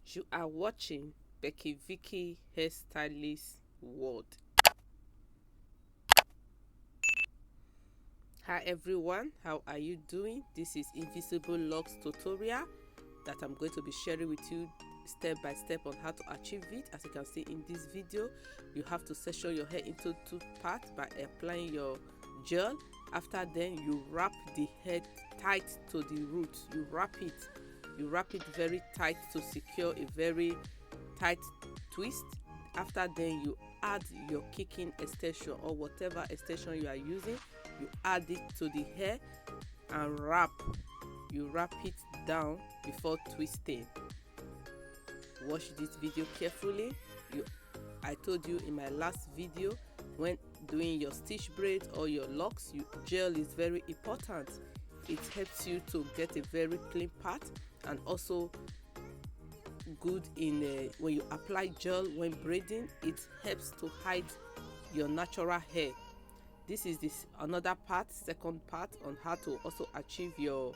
You are watching Becky Vicky Hairstylist World. Hi everyone, how are you doing? This is Invisible Locks tutorial that I'm going to be sharing with you step by step on how to achieve it. As you can see in this video, you have to section your hair into two parts by applying your gel. After then, you wrap the head tight to the root. You wrap it very tight to secure a very tight twist. After then, you add your kicking extension or whatever extension you are using. You add it to the hair and you wrap it down before twisting. Watch this video carefully. I told you in my last video, when doing your stitch braid or your locks, gel is very important. It helps you to get a very clean part, and also good in when you apply gel when braiding, it helps to hide your natural hair. This is another part, second part on how to also achieve your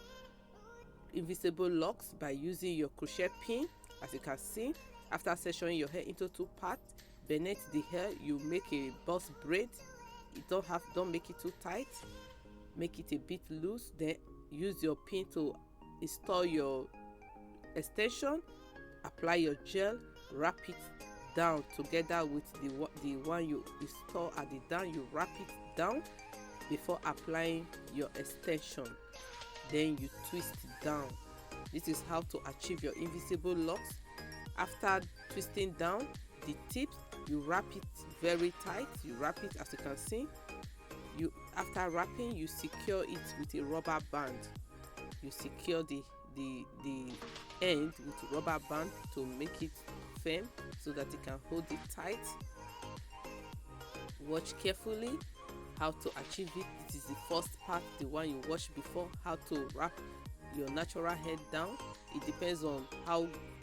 invisible locks by using your crochet pin. As you can see, after sectioning your hair into two parts, beneath the hair you make a boss braid. You don't make it too tight, make it a bit loose. Then use your pin to install your extension, apply your gel, wrap it down together with the one you install at the down. You wrap it down before applying your extension, then you twist down. This is how to achieve your invisible locks. After twisting down the tips, you wrap it very tight. You wrap it, as you can see. After wrapping, you secure it with a rubber band. You secure the end with a rubber band to make it firm so that it can hold it tight. Watch carefully how to achieve it. This is the first part, the one you watched before, how to wrap your natural hair down. It depends on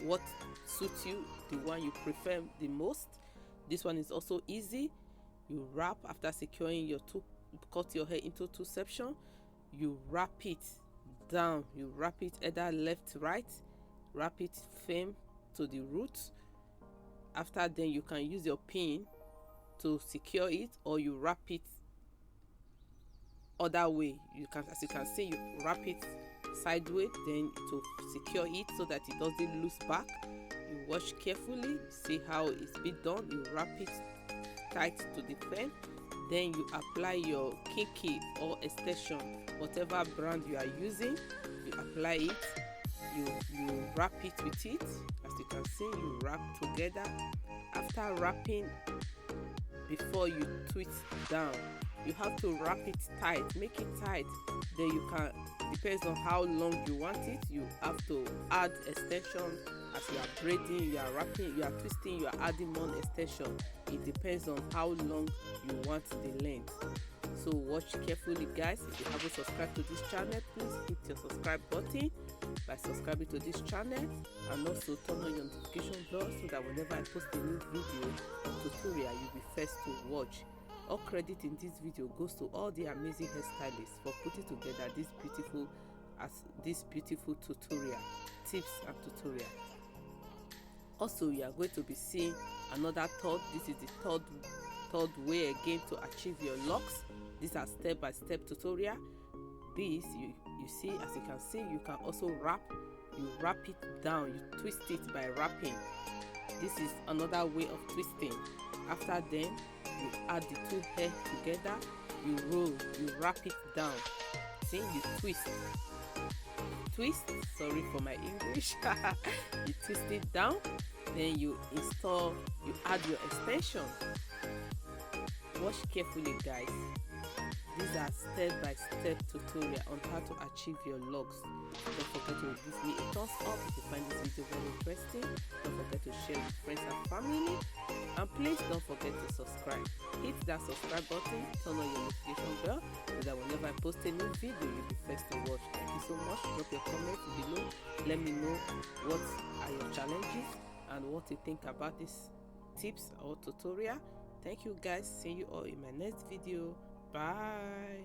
what suits you, the one you prefer the most. This one is also easy. You wrap after securing cut your hair into two sections. You wrap it down. You wrap it either left, right. Wrap it firm to the roots. After then, you can use your pin to secure it, or you wrap it other way. As you can see, you wrap it sideways then to secure it so that it doesn't loose back. You watch carefully, see how it's been done. You wrap it tight to the frame, then you apply your kinky or extension, whatever brand you are using. You apply it, you wrap it with it. As you can see, you wrap together. After wrapping, before you twist down, you have to wrap it tight, make it tight. Then you can, depends on how long you want it, you have to add extension. As you are braiding, you are wrapping, you are twisting, you are adding more extension. It depends on how long you want the length. So watch carefully, guys. If you haven't subscribed to this channel, please hit your subscribe button by subscribing to this channel, and also turn on your notification bell so that whenever I post a new video or tutorial, you'll be first to watch. All credit in this video goes to all the amazing hairstylists for putting together this beautiful tutorial, tips and tutorial. Also, you are going to be seeing another third. This is the third way again to achieve your locks. These are step-by-step tutorial. This you see, as you can see, you can also wrap. You wrap it down, you twist it by wrapping. This is another way of twisting. After then, you add the two hair together, you roll, you wrap it down. See, you twist, sorry for my English. You twist it down, then you add your extension. Watch carefully, guys. These are step-by-step tutorial on how to achieve your locks. Don't forget to give me a thumbs up if you find this video very interesting. Don't forget to share with friends and family, and please don't forget to subscribe. Hit that subscribe button, turn on your notification bell so that whenever I post a new video, you'll be first to watch. Thank you so much. Drop your comments below. Let me know what are your challenges and what you think about these tips or tutorial. Thank you, guys. See you all in my next video. Bye.